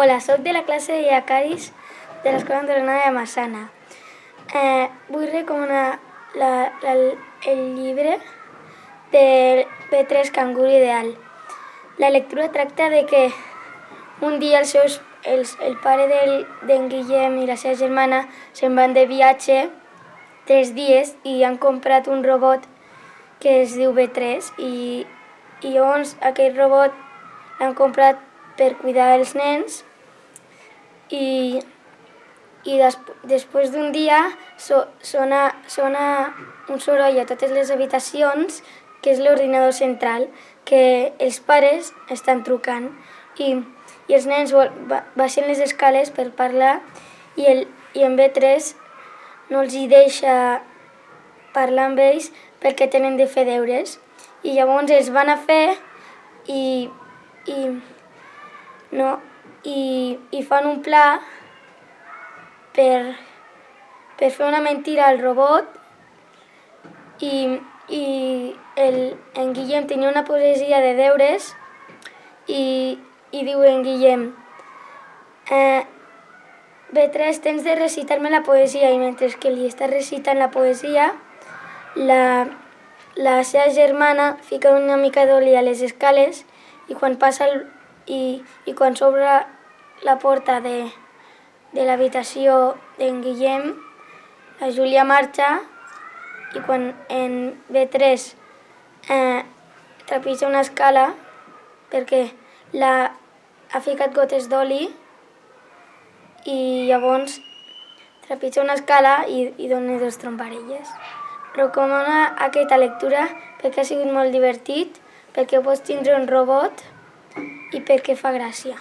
Hola, soc de la classe de Iacaris de l'Escola Andorrana de Massana. Vull recomanar el llibre del P3 Cangur Ideal. La lectura tracta de que un dia el pare d'en Guillem i la seva germana se'n van de viatge 3 dies i han comprat un robot que es diu B3 i llavors aquest robot l'han comprat per cuidar els nens i després d'un dia sona un soroll a totes les habitacions, que és l'ordinador central, que els pares estan trucant i els nens baixen les escales per parlar i en B3 no els hi deixa parlar amb ells perquè tenen de fer deures. I llavors els van a fer i fan un pla per fer una mentira al robot i en Guillem tenia una poesia de deures i diu en Guillem B3, tens de recitar-me la poesia, i mentre que li està recitant la poesia la seva germana fica una mica d'oli a les escales i quan quan s'obre la porta de l'habitació d'en Guillem, la Júlia marxa i quan en B3 trepitja una escala perquè ha ficat gotes d'oli i llavors trepitja una escala i dona 2 tromparelles. Recomano aquesta lectura perquè ha sigut molt divertit, perquè pots tindre un robot i perquè fa gràcia.